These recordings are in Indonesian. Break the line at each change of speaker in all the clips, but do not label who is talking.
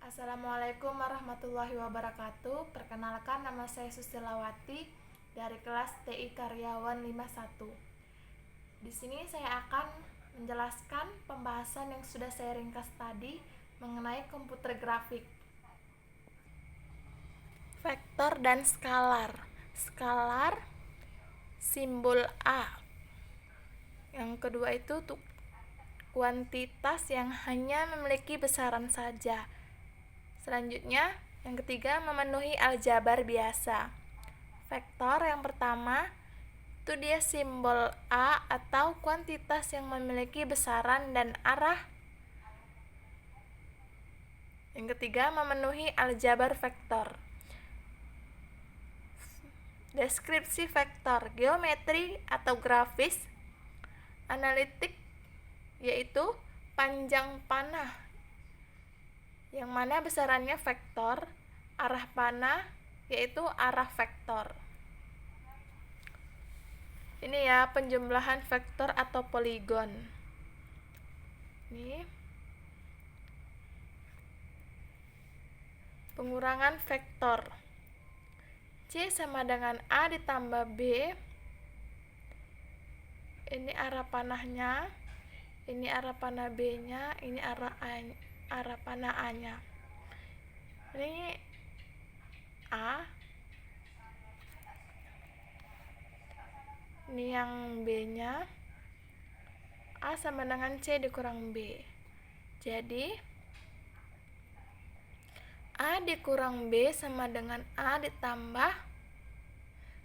Assalamualaikum warahmatullahi wabarakatuh. Perkenalkan, nama saya Susilawati dari kelas TI Karyawan 51. Di sini saya akan menjelaskan pembahasan yang sudah saya ringkas tadi mengenai komputer grafik. Vektor dan skalar. Skalar simbol A. Yang kedua itu kuantitas yang hanya memiliki besaran saja. Selanjutnya, yang ketiga memenuhi aljabar biasa. Vektor yang pertama itu dia simbol A atau kuantitas yang memiliki besaran dan arah. Yang ketiga memenuhi aljabar vektor. Deskripsi vektor, geometri atau grafis, analitik yaitu panjang panah yang mana besarannya vektor, arah panah yaitu arah vektor. Ini ya penjumlahan vektor atau poligon. Ini pengurangan vektor. C sama dengan A ditambah B. Ini arah panahnya, ini arah panah B-nya, ini arah panah A-nya. Ini A, ini yang B-nya. A sama dengan C dikurang B. Jadi A dikurang B sama dengan A ditambah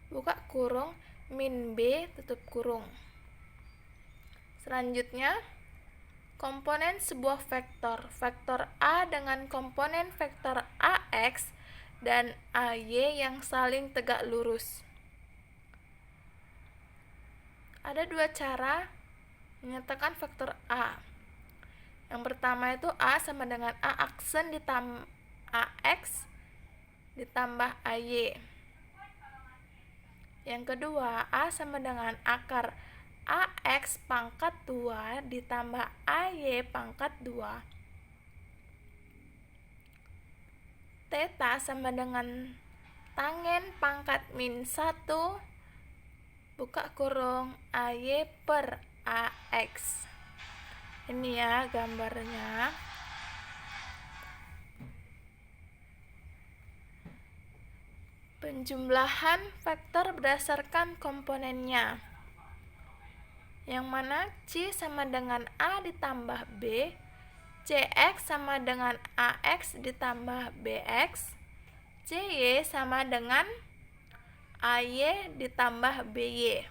buka kurung min B tutup kurung. Selanjutnya, komponen sebuah vektor. Vektor A dengan komponen vektor AX dan AY yang saling tegak lurus. Ada dua cara menyatakan vektor A. Yang pertama itu A sama dengan A aksen ditambah AX ditambah AY. Yang kedua, A sama dengan akar AX pangkat 2 ditambah AY pangkat 2. Theta sama dengan tangen pangkat min 1 buka kurung AY per AX. Ini ya gambarnya. Penjumlahan vektor berdasarkan komponennya. Yang mana C sama dengan A ditambah B, CX sama dengan AX ditambah BX, CY sama dengan AY ditambah BY.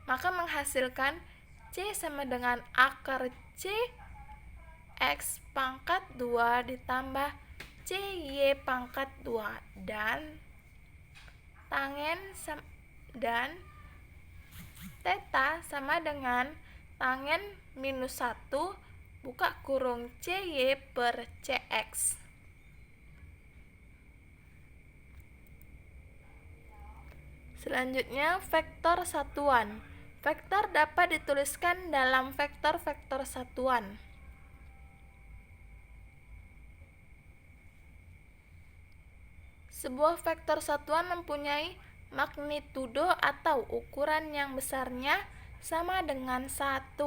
Maka menghasilkan C sama dengan akar C X pangkat 2 ditambah CY pangkat 2 dan tangen dan theta sama dengan tangen minus 1 buka kurung CY per CX. Selanjutnya, vektor satuan. Vektor dapat dituliskan dalam vektor-vektor satuan. Sebuah vektor satuan mempunyai magnitudo atau ukuran yang besarnya sama dengan 1.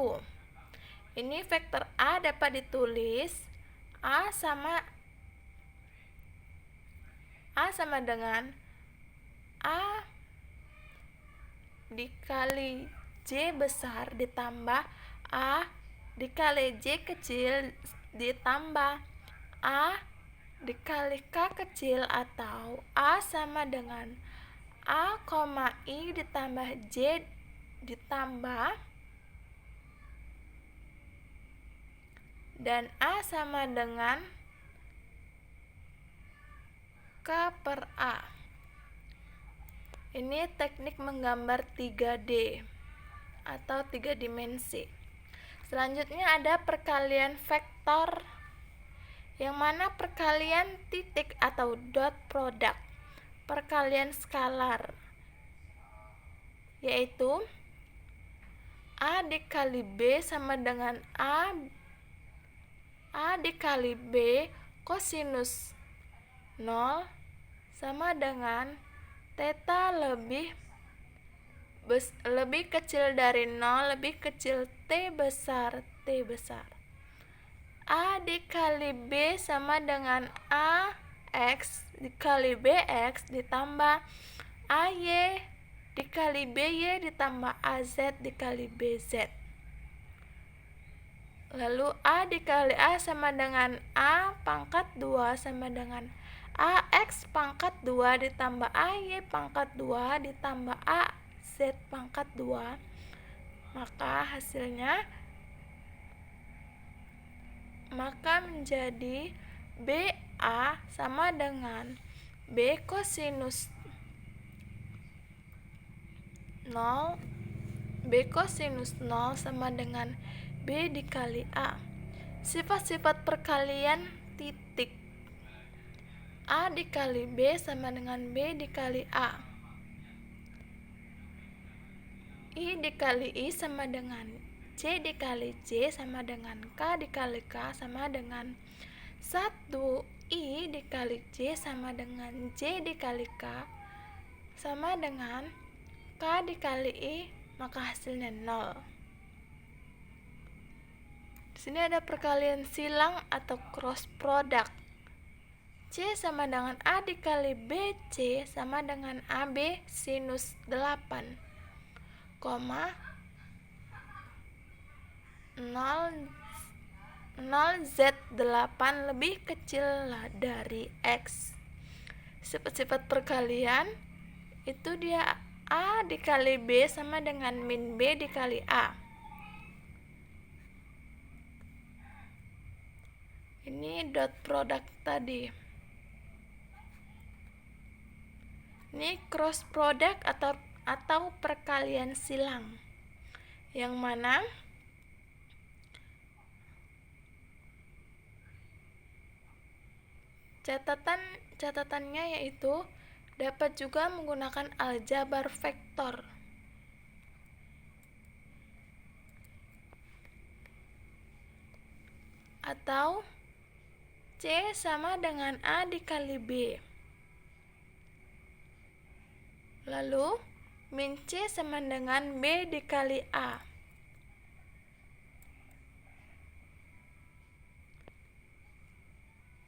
Ini vektor A dapat ditulis A sama dengan A dikali J besar ditambah A dikali J kecil ditambah A dikali K kecil atau A sama dengan A, I ditambah J ditambah dan A sama dengan K per A. Ini teknik menggambar 3D atau 3 dimensi. Selanjutnya ada perkalian vektor, yang mana perkalian titik atau dot product, perkalian skalar, yaitu A dikali B sama dengan A dikali B kosinus 0 sama dengan theta lebih kecil dari 0 lebih kecil T besar. A dikali B sama dengan AX dikali BX ditambah AY dikali BY ditambah AZ dikali BZ. Lalu A dikali A sama dengan A pangkat 2 sama dengan AX pangkat 2 ditambah AY pangkat 2 ditambah AZ pangkat 2. Maka menjadi BA sama dengan B kosinus 0 sama dengan B dikali A. Sifat-sifat perkalian titik. A dikali B sama dengan B dikali A. I dikali I sama dengan C dikali C sama dengan K dikali K sama dengan 1. I dikali C sama dengan C dikali K sama dengan K dikali I, maka hasilnya 0. Di sini ada perkalian silang atau cross product. C sama dengan A dikali BC sama dengan AB sinus 8, 0Z8 lebih kecil dari X. Sifat-sifat perkalian itu dia A dikali B sama dengan min B dikali A. Ini dot product tadi. Ini cross product atau perkalian silang, yang mana catatannya yaitu dapat juga menggunakan aljabar vektor. Atau C sama dengan A dikali B. Lalu min C sama dengan B dikali A.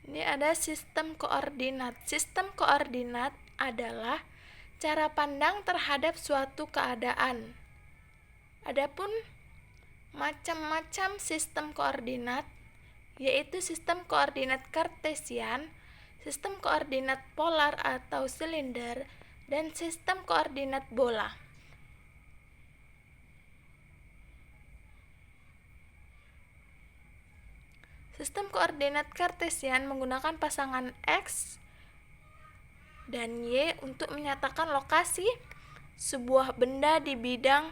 Ini ada sistem koordinat. Sistem koordinat adalah cara pandang terhadap suatu keadaan. Adapun macam-macam sistem koordinat yaitu sistem koordinat kartesian, sistem koordinat polar atau silinder, dan sistem koordinat bola. Sistem koordinat kartesian menggunakan pasangan X dan Y untuk menyatakan lokasi sebuah benda di bidang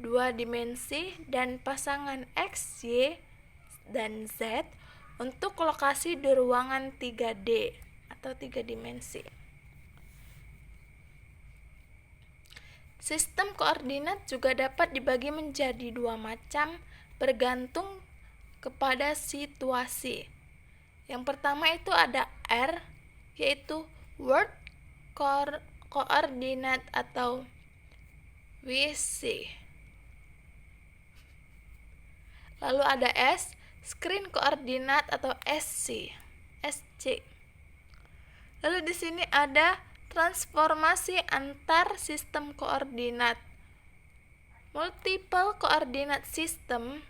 2 dimensi dan pasangan X, Y, dan Z untuk lokasi di ruangan 3D atau 3 dimensi. Sistem koordinat juga dapat dibagi menjadi 2 macam bergantung kepada situasi. Yang pertama itu ada R, yaitu World Coordinate atau WC. Lalu ada S, Screen Coordinate atau SC. Lalu di sini ada transformasi antar sistem koordinat. Multiple coordinate system.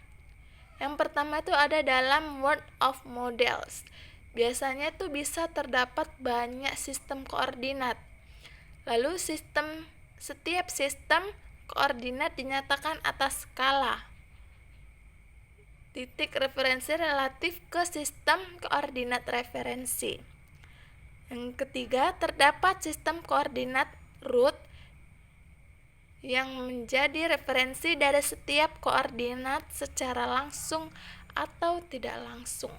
Yang pertama itu ada dalam World of Models. Biasanya itu bisa terdapat banyak sistem koordinat. Lalu setiap sistem koordinat dinyatakan atas skala titik referensi relatif ke sistem koordinat referensi. Yang ketiga, terdapat sistem koordinat root yang menjadi referensi dari setiap koordinat secara langsung atau tidak langsung.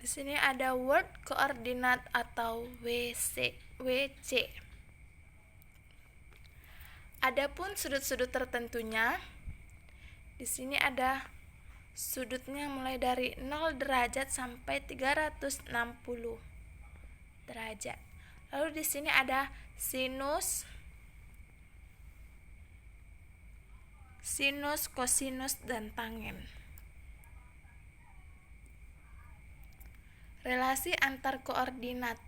Di sini ada World Coordinate atau WC. Adapun sudut-sudut tertentunya, di sini ada Sudutnya mulai dari 0 derajat sampai 360 derajat. Lalu di sini ada sinus, kosinus, dan tangen. Relasi antar koordinat.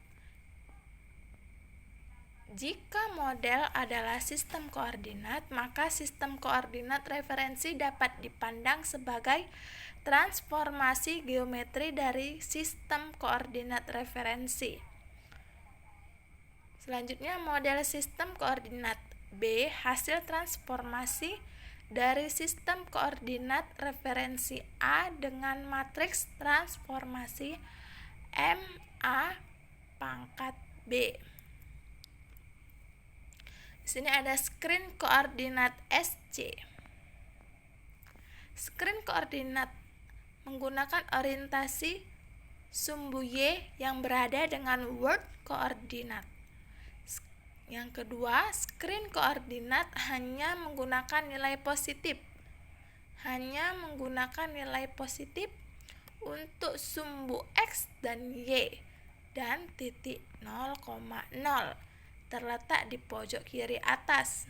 Jika model adalah sistem koordinat, maka sistem koordinat referensi dapat dipandang sebagai transformasi geometri dari sistem koordinat referensi. Selanjutnya, model sistem koordinat B hasil transformasi dari sistem koordinat referensi A dengan matriks transformasi MA pangkat B. Di sini ada screen koordinat SC. Screen koordinat menggunakan orientasi sumbu Y yang berada dengan word koordinat. Yang kedua, screen koordinat hanya menggunakan nilai positif. Untuk sumbu X dan Y dan titik 0,0 terletak di pojok kiri atas.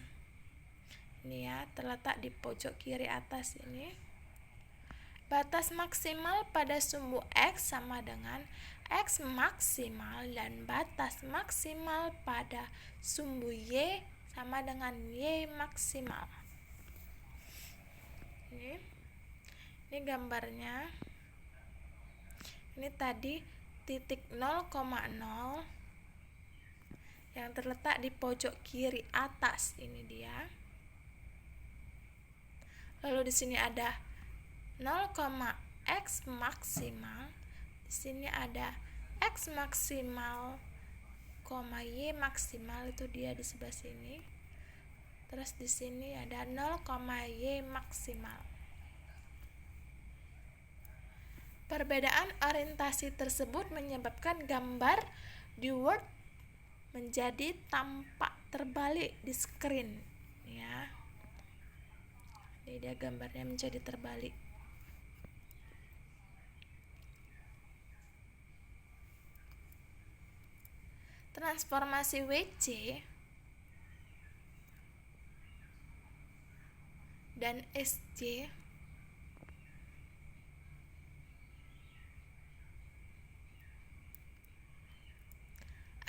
Ini ya, terletak di pojok kiri atas ini. Batas maksimal pada sumbu X sama dengan X maksimal dan batas maksimal pada sumbu Y sama dengan Y maksimal. Ini gambarnya. Ini tadi titik 0,0 yang terletak di pojok kiri atas, ini dia. Lalu di sini ada 0,x maksimal. Di sini ada x maksimal, y maksimal, itu dia di sebelah sini. Terus di sini ada 0,y maksimal. Perbedaan orientasi tersebut menyebabkan gambar di Word menjadi tampak terbalik di screen, ya. Jadi dia gambarnya menjadi terbalik. Transformasi WC dan SC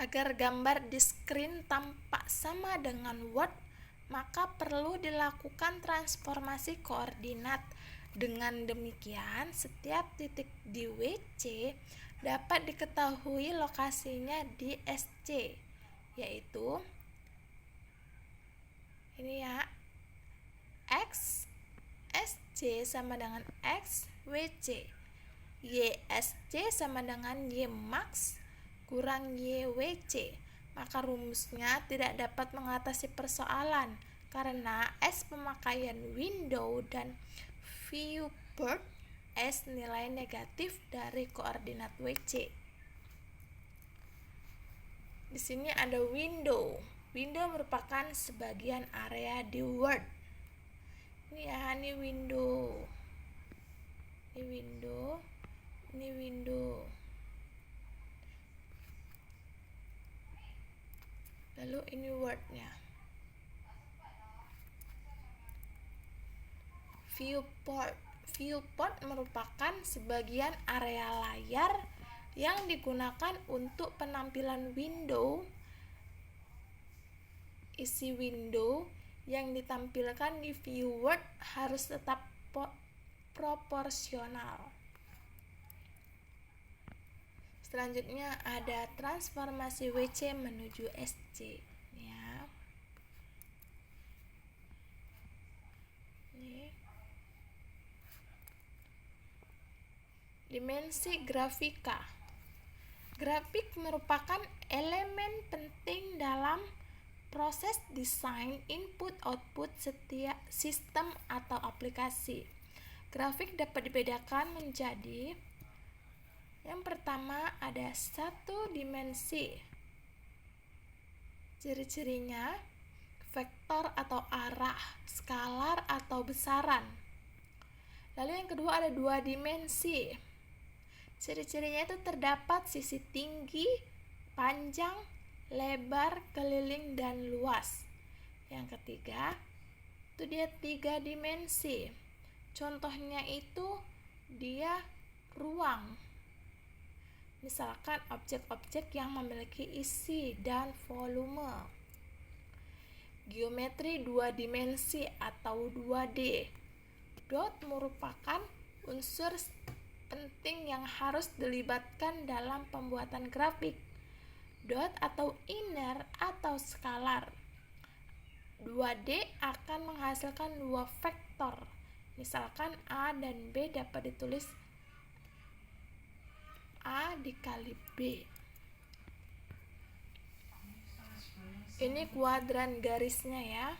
agar gambar di screen tampak sama dengan Word, maka perlu dilakukan transformasi koordinat. Dengan demikian, setiap titik di WC dapat diketahui lokasinya di SC, yaitu ini ya, X SC sama dengan X WC, YSC sama dengan Y max kurang YWC. Maka rumusnya tidak dapat mengatasi persoalan karena S pemakaian window dan viewport, S nilai negatif dari koordinat WC. Di sini ada window. Window merupakan sebagian area di Word. Ini ya, ini window. Ini window. Ini window. Lalu ini Word-nya. Viewport merupakan sebagian area layar yang digunakan untuk penampilan window. Isi window yang ditampilkan di view Word harus tetap proporsional. Selanjutnya ada transformasi WC menuju SC, ya. Ini. Dimensi grafika. Grafik merupakan elemen penting dalam proses desain input-output setiap sistem atau aplikasi. Grafik dapat dibedakan menjadi: yang pertama ada satu dimensi. Ciri-cirinya vektor atau arah, skalar atau besaran. Lalu yang kedua ada 2 dimensi. Ciri-cirinya itu terdapat sisi tinggi, panjang, lebar, keliling, dan luas. Yang ketiga, itu dia 3 dimensi. Contohnya itu dia ruang. Misalkan objek-objek yang memiliki isi dan volume. Geometri 2 dimensi atau 2D. Dot merupakan unsur penting yang harus dilibatkan dalam pembuatan grafik. Dot atau inner atau skalar. 2D akan menghasilkan 2 vektor. Misalkan A dan B dapat ditulis A dikali B. Ini kuadran garisnya ya.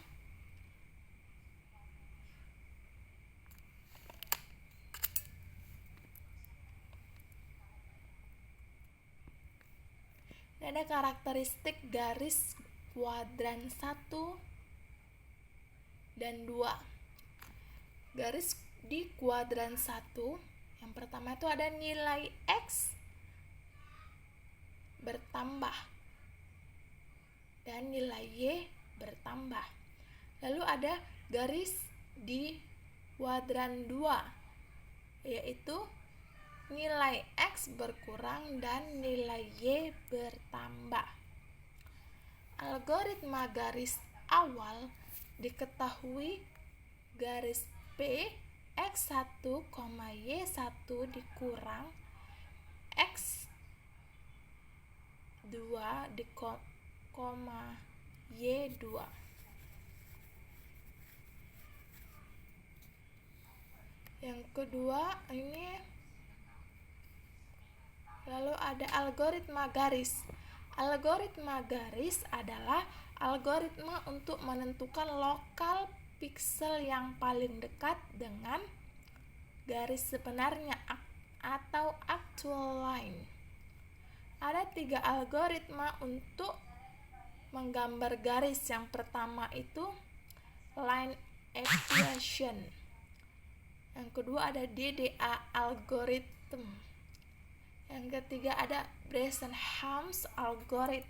Ini ada karakteristik garis kuadran 1 dan 2. Garis di kuadran 1, yang pertama itu ada nilai X bertambah dan nilai Y bertambah. Lalu ada garis di kuadran 2, yaitu nilai X berkurang dan nilai Y bertambah. Algoritma garis awal diketahui garis P X1, Y1 dikurang X2 Y2. Yang kedua ini lalu ada algoritma garis. Algoritma garis adalah algoritma untuk menentukan lokal piksel yang paling dekat dengan garis sebenarnya atau actual line. Ada 3 algoritma untuk menggambar garis. Yang pertama itu line equation. Yang kedua ada DDA algorithm. Yang ketiga ada Bresenham's algorithm.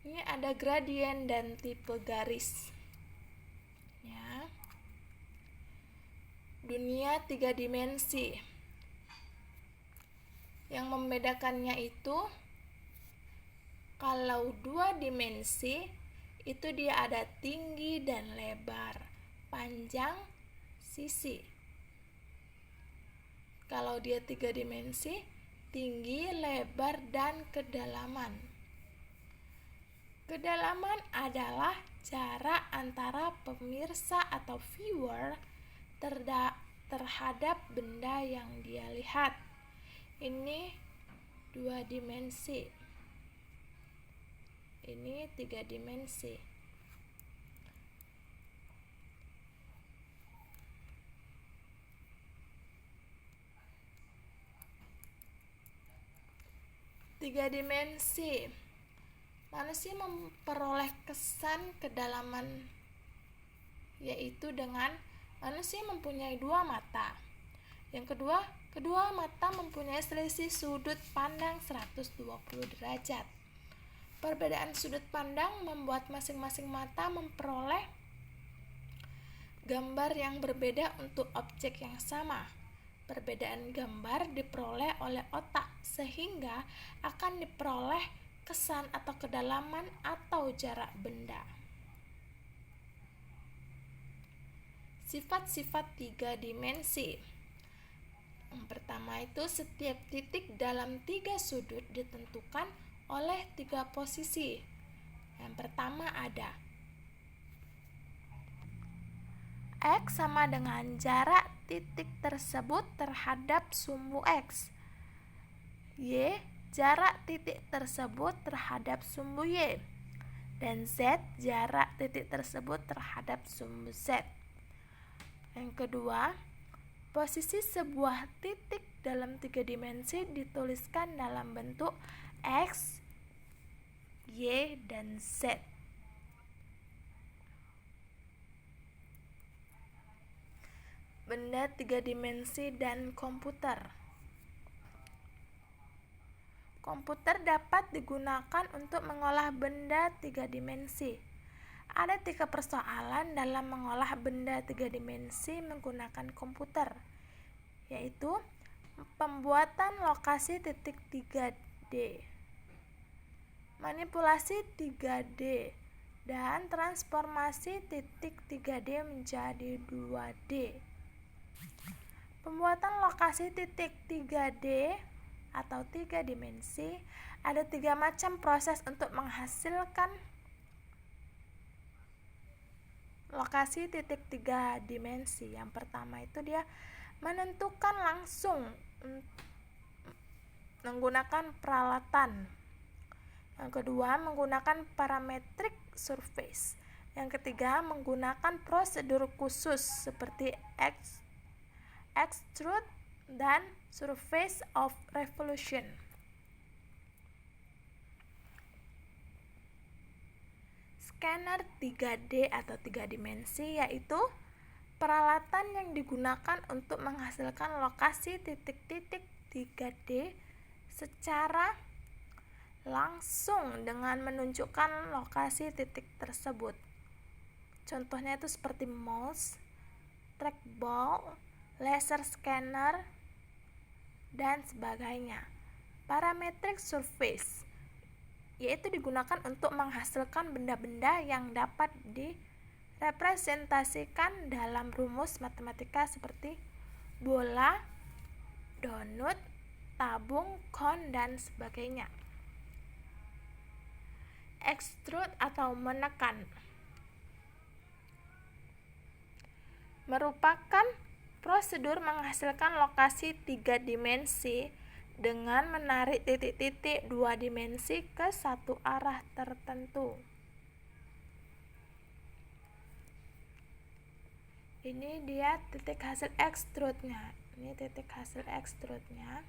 Ini ada gradien dan tipe garis. Ya. Dunia 3 dimensi. Yang membedakannya itu kalau 2 dimensi itu dia ada tinggi dan lebar, panjang, sisi. Kalau dia 3 dimensi, tinggi, lebar, dan kedalaman. Kedalaman adalah jarak antara pemirsa atau viewer terhadap benda yang dia lihat. Ini 2 dimensi. Ini 3 dimensi. Tiga dimensi. Manusia memperoleh kesan kedalaman yaitu dengan manusia mempunyai 2 mata. Yang kedua mata mempunyai selisih sudut pandang 120 derajat. Perbedaan sudut pandang membuat masing-masing mata memperoleh gambar yang berbeda untuk objek yang sama. Perbedaan gambar diperoleh oleh otak sehingga akan diperoleh kesan atau kedalaman atau jarak benda. Sifat-sifat 3 dimensi. Yang pertama itu setiap titik dalam 3 sudut ditentukan oleh 3 posisi. Yang pertama ada X sama dengan jarak titik tersebut terhadap sumbu X. Y, jarak titik tersebut terhadap sumbu Y. Dan Z, jarak titik tersebut terhadap sumbu Z. Yang kedua, posisi sebuah titik dalam 3 dimensi dituliskan dalam bentuk X, Y, dan Z. benda 3 dimensi dan komputer. Komputer dapat digunakan untuk mengolah benda 3 dimensi. Ada 3 persoalan dalam mengolah benda 3 dimensi menggunakan komputer, yaitu pembuatan lokasi titik 3D, manipulasi 3D, dan transformasi titik 3D menjadi 2D. Pembuatan lokasi titik 3D atau 3 dimensi, ada 3 macam proses untuk menghasilkan lokasi titik 3 dimensi. Yang pertama itu dia menentukan langsung menggunakan peralatan. Yang kedua, menggunakan parametric surface. Yang ketiga, menggunakan prosedur khusus seperti extrude dan surface of revolution. Scanner 3D atau 3 dimensi yaitu peralatan yang digunakan untuk menghasilkan lokasi titik-titik 3D secara langsung dengan menunjukkan lokasi titik tersebut. Contohnya itu seperti mouse, trackball, laser scanner, dan sebagainya. Parametric surface yaitu digunakan untuk menghasilkan benda-benda yang dapat direpresentasikan dalam rumus matematika seperti bola, donut, tabung, kon, dan sebagainya. Extrude atau menekan merupakan prosedur menghasilkan lokasi 3 dimensi dengan menarik titik-titik 2 dimensi ke satu arah tertentu. Ini dia titik hasil extrude-nya. Ini titik hasil extrude-nya.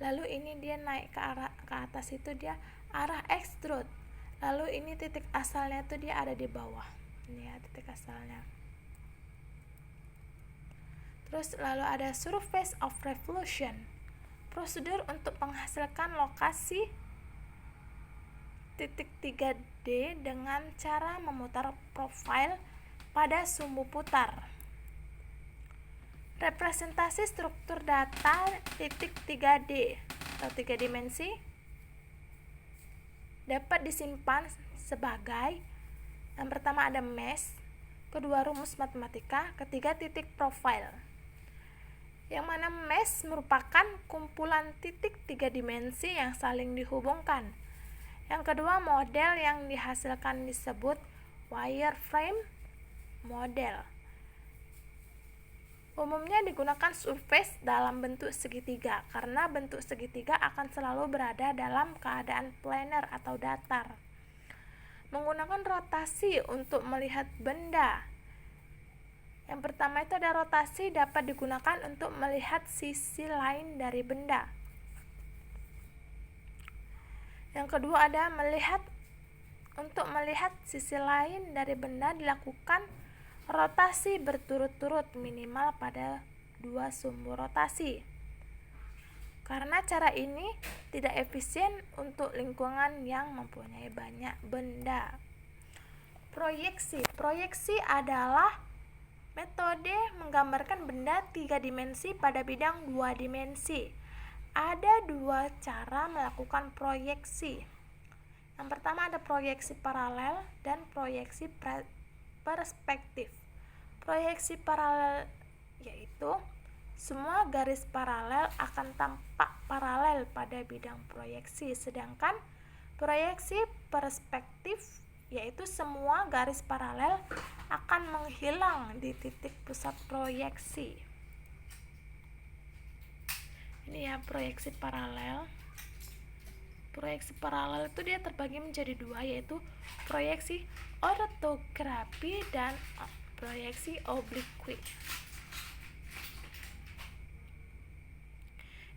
Lalu ini dia naik ke atas itu dia arah extrude. Lalu ini titik asalnya itu dia ada di bawah. Ini ya titik asalnya. Terus lalu ada surface of revolution. Prosedur untuk menghasilkan lokasi titik 3D dengan cara memutar profil pada sumbu putar. Representasi struktur data titik 3D atau 3 dimensi dapat disimpan sebagai yang pertama ada mesh, kedua rumus matematika, ketiga titik profil. Yang mana mesh merupakan kumpulan titik 3 dimensi yang saling dihubungkan. Yang kedua, model yang dihasilkan disebut wireframe model. Umumnya digunakan surface dalam bentuk segitiga karena bentuk segitiga akan selalu berada dalam keadaan planar atau datar. Menggunakan rotasi untuk melihat benda. Yang pertama itu ada rotasi dapat digunakan untuk melihat sisi lain dari benda. Yang kedua ada untuk melihat sisi lain dari benda dilakukan rotasi berturut-turut minimal pada 2 sumbu rotasi. Karena cara ini tidak efisien untuk lingkungan yang mempunyai banyak benda. Proyeksi adalah metode menggambarkan benda 3 dimensi pada bidang 2 dimensi. Ada 2 cara melakukan proyeksi. Yang pertama ada proyeksi paralel dan proyeksi perspektif. Proyeksi paralel yaitu semua garis paralel akan tampak paralel pada bidang proyeksi, sedangkan proyeksi perspektif yaitu semua garis paralel akan menghilang di titik pusat proyeksi. Ini ya proyeksi paralel. Proyeksi paralel itu dia terbagi menjadi 2 yaitu proyeksi ortografi dan proyeksi oblique.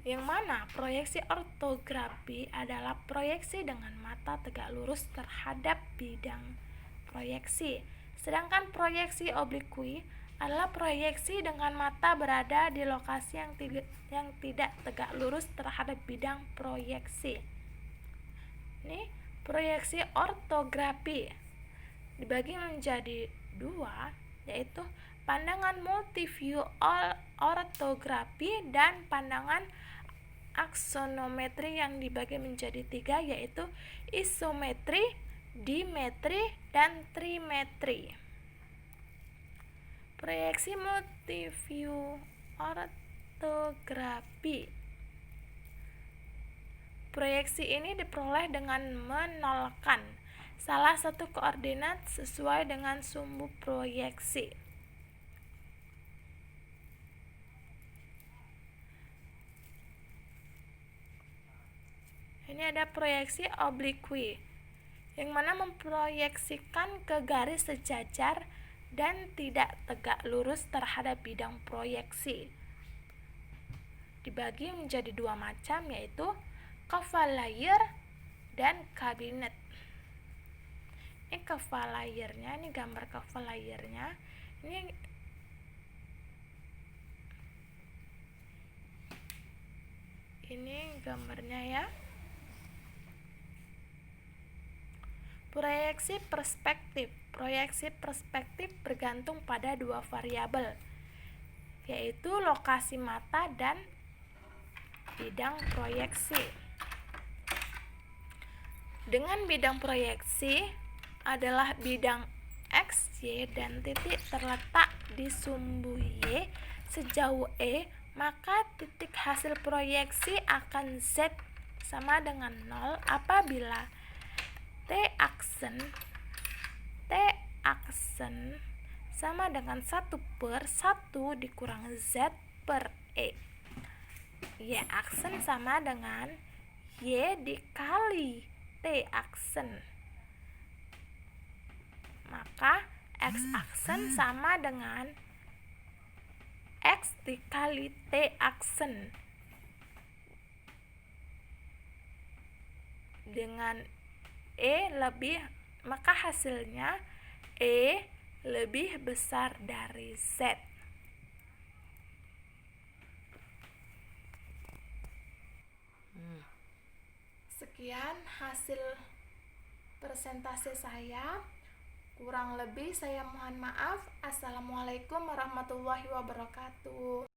Yang mana proyeksi ortografi adalah proyeksi dengan mata tegak lurus terhadap bidang proyeksi. Sedangkan proyeksi oblique adalah proyeksi dengan mata berada di lokasi yang tidak tegak lurus terhadap bidang proyeksi. Ini proyeksi ortografi dibagi menjadi dua, yaitu pandangan multiview ortografi dan pandangan aksonometri yang dibagi menjadi tiga, yaitu isometri, dimetri, dan trimetri. Proyeksi multiview ortografi. Proyeksi ini diperoleh dengan menolkan salah satu koordinat sesuai dengan sumbu proyeksi. Ini ada proyeksi oblique, yang mana memproyeksikan ke garis sejajar dan tidak tegak lurus terhadap bidang proyeksi. Dibagi menjadi dua macam, yaitu cavalier dan cabinet. Ini cavaliernya, ini gambar cavaliernya. Ini gambarnya ya. Proyeksi perspektif. Proyeksi perspektif bergantung pada dua variabel, yaitu lokasi mata dan bidang proyeksi. Dengan bidang proyeksi adalah bidang X, Y, dan titik terletak di sumbu Y sejauh E, maka titik hasil proyeksi akan Z sama dengan 0 apabila T aksen sama dengan 1/1 dikurang Z per E. Y aksen sama dengan Y dikali T aksen. Maka X aksen sama dengan X dikali T aksen. Dengan maka hasilnya E lebih besar dari Z. Sekian hasil presentasi saya. Kurang lebih saya mohon maaf. Assalamualaikum warahmatullahi wabarakatuh.